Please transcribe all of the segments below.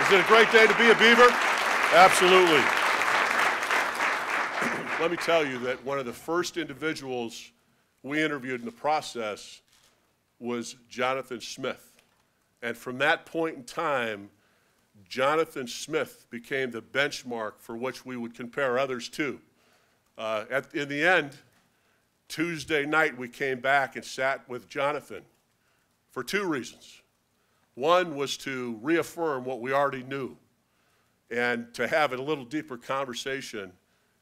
Is it a great day to be a Beaver? Absolutely. Let me tell you that one of the first individuals we interviewed in the process was Jonathan Smith. And from that point in time, Jonathan Smith became the benchmark for which we would compare others to. In the end, Tuesday night, we came back and sat with Jonathan for two reasons. One was to reaffirm what we already knew and to have a little deeper conversation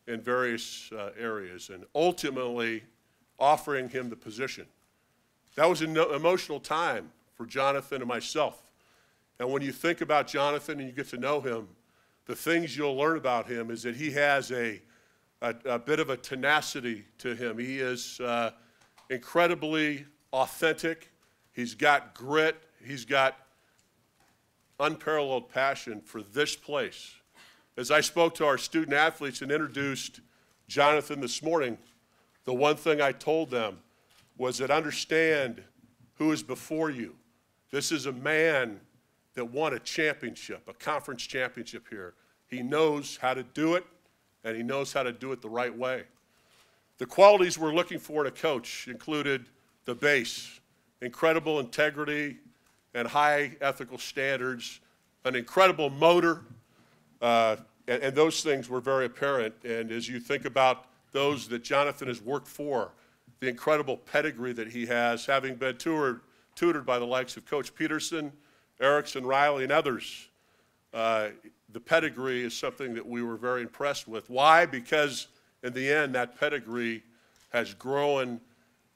in various areas, and ultimately offering him the position. That was an emotional time for Jonathan and myself. And when you think about Jonathan and you get to know him, the things you'll learn about him is that he has a bit of a tenacity to him. He is incredibly authentic. He's got grit. He's got unparalleled passion for this place. As I spoke to our student athletes and introduced Jonathan this morning, the one thing I told them was that understand who is before you. This is a man that won a championship, a conference championship here. He knows how to do it, and he knows how to do it the right way. The qualities we're looking for in a coach included the base, incredible integrity and high ethical standards, an incredible motor, and those things were very apparent. And as you think about those that Jonathan has worked for, the incredible pedigree that he has, having been tutored by the likes of Coach Peterson, Erickson, Riley, and others, the pedigree is something that we were very impressed with. Why? Because in the end, that pedigree has grown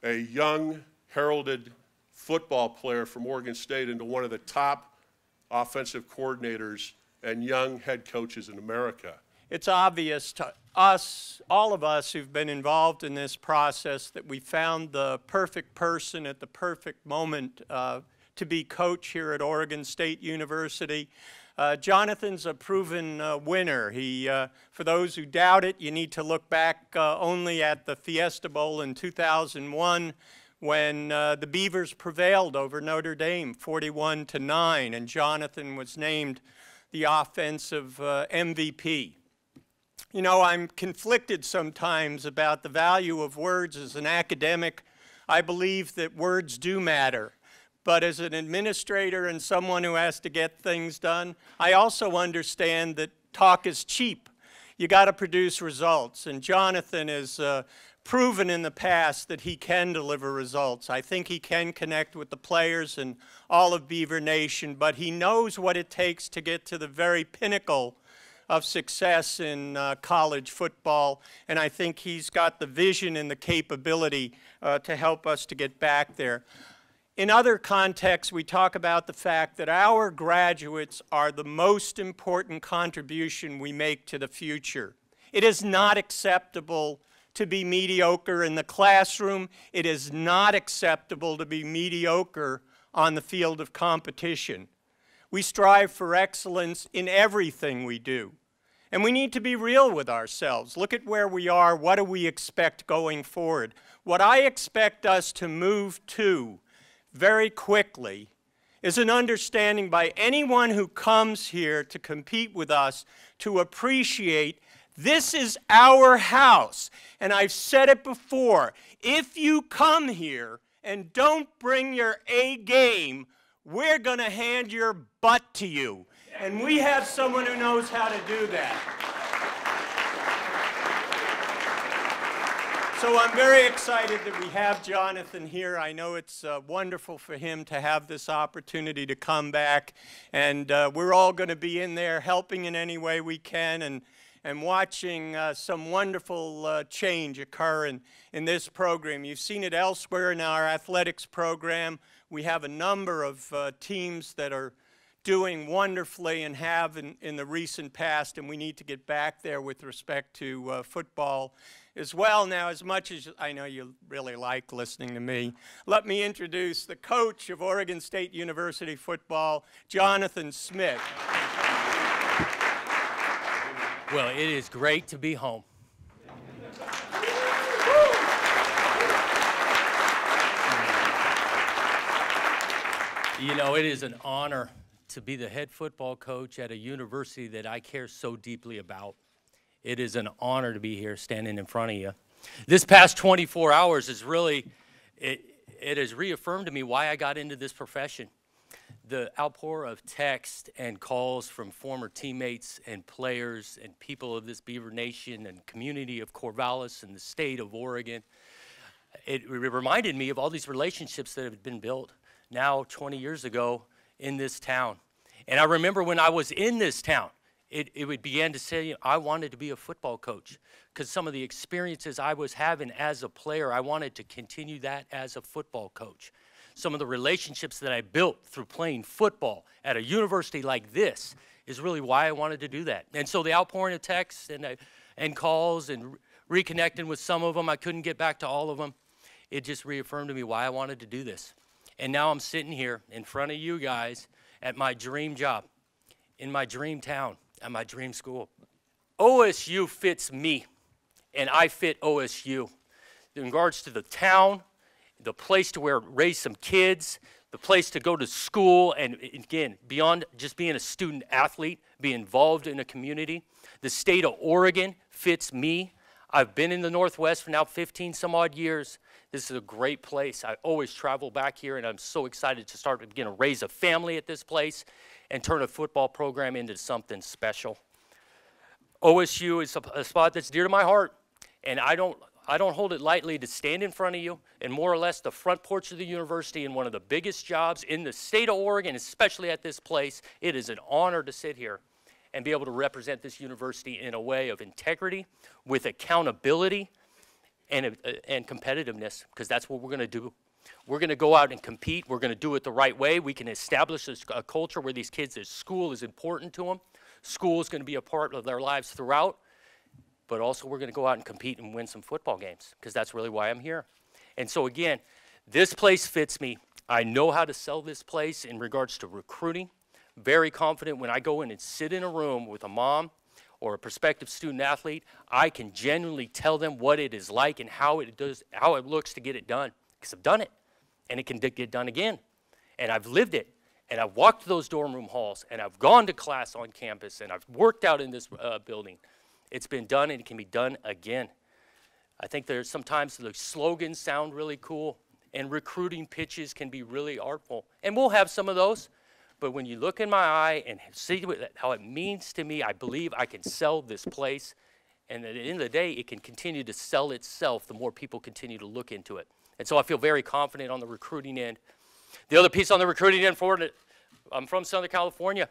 a young, heralded football player from Oregon State into one of the top offensive coordinators and young head coaches in America. It's obvious to us, all of us who've been involved in this process, that we found the perfect person at the perfect moment to be coach here at Oregon State University. Jonathan's a proven winner. For those who doubt it, you need to look back only at the Fiesta Bowl in 2001 when the Beavers prevailed over Notre Dame 41-9, and Jonathan was named the offensive MVP. You know, I'm conflicted sometimes about the value of words. As an academic, I believe that words do matter. But as an administrator and someone who has to get things done, I also understand that talk is cheap. You got to produce results. And Jonathan has proven in the past that he can deliver results. I think he can connect with the players and all of Beaver Nation, but he knows what it takes to get to the very pinnacle of success in college football, and I think he's got the vision and the capability to help us to get back there. In other contexts, we talk about the fact that our graduates are the most important contribution we make to the future. It is not acceptable to be mediocre in the classroom. It is not acceptable to be mediocre on the field of competition. We strive for excellence in everything we do. And we need to be real with ourselves. Look at where we are. What do we expect going forward? What I expect us to move to very quickly is an understanding by anyone who comes here to compete with us to appreciate this is our house. And I've said it before, if you come here and don't bring your A game, we're going to hand your butt to you. And we have someone who knows how to do that. So I'm very excited that we have Jonathan here. I know it's wonderful for him to have this opportunity to come back. And we're all going to be in there helping in any way we can and watching some wonderful change occur in this program. You've seen it elsewhere in our athletics program. We have a number of teams that are doing wonderfully and have in the recent past, and we need to get back there with respect to football as well. Now, as much as I know you really like listening to me, let me introduce the coach of Oregon State University football, Jonathan Smith. Well, it is great to be home. You know, it is an honor to be the head football coach at a university that I care so deeply about. It is an honor to be here standing in front of you. This past 24 hours is really, it has reaffirmed to me why I got into this profession. The outpour of text and calls from former teammates and players and people of this Beaver Nation and community of Corvallis and the state of Oregon, it reminded me of all these relationships that have been built now 20 years ago in this town. And I remember when I was in this town, it began to say, I wanted to be a football coach because some of the experiences I was having as a player, I wanted to continue that as a football coach. Some of the relationships that I built through playing football at a university like this is really why I wanted to do that. And so the outpouring of texts and calls and reconnecting with some of them, I couldn't get back to all of them. It just reaffirmed to me why I wanted to do this. And now I'm sitting here in front of you guys at my dream job, in my dream town, at my dream school. OSU fits me, and I fit OSU. In regards to the town, the place to raise some kids, the place to go to school, and again, beyond just being a student athlete, be involved in a community. The state of Oregon fits me. I've been in the Northwest for now 15 some odd years. This is a great place. I always travel back here, and I'm so excited to begin to raise a family at this place and turn a football program into something special. OSU is a spot that's dear to my heart, and I don't hold it lightly to stand in front of you and more or less the front porch of the university in one of the biggest jobs in the state of Oregon, especially at this place. It is an honor to sit here and be able to represent this university in a way of integrity, with accountability, and competitiveness, because that's what we're going to do. We're going to go out and compete. We're going to do it the right way. We can establish a culture where these kids, school is important to them. School is going to be a part of their lives throughout. But also we're going to go out and compete and win some football games, because that's really why I'm here. And so again, this place fits me. I know how to sell this place in regards to recruiting. Very confident when I go in and sit in a room with a mom or a prospective student athlete, I can genuinely tell them what it is like and how it looks to get it done, because I've done it, and it can get done again. And I've lived it, and I've walked those dorm room halls, and I've gone to class on campus, and I've worked out in this building. It's been done, and it can be done again. I think there's sometimes the slogans sound really cool, and recruiting pitches can be really artful. And we'll have some of those, but when you look in my eye and see how it means to me, I believe I can sell this place, and at the end of the day, it can continue to sell itself the more people continue to look into it. And so I feel very confident on the recruiting end. The other piece on the recruiting end for it, I'm from Southern California.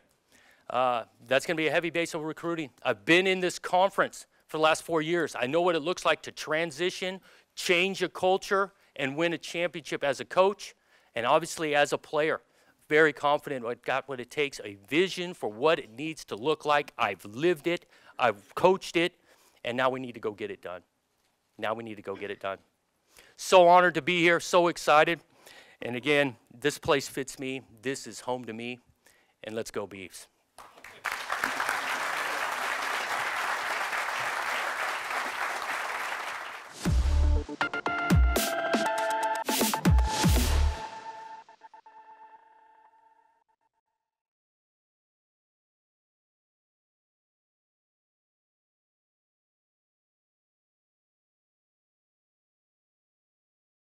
That's going to be a heavy base of recruiting. I've been in this conference for the last 4 years. I know what it looks like to transition, change a culture, and win a championship as a coach, and obviously as a player. Very confident I've got what it takes, a vision for what it needs to look like. I've lived it, I've coached it, and now we need to go get it done. Now we need to go get it done. So honored to be here, so excited. And again, this place fits me. This is home to me, and let's go Beavs.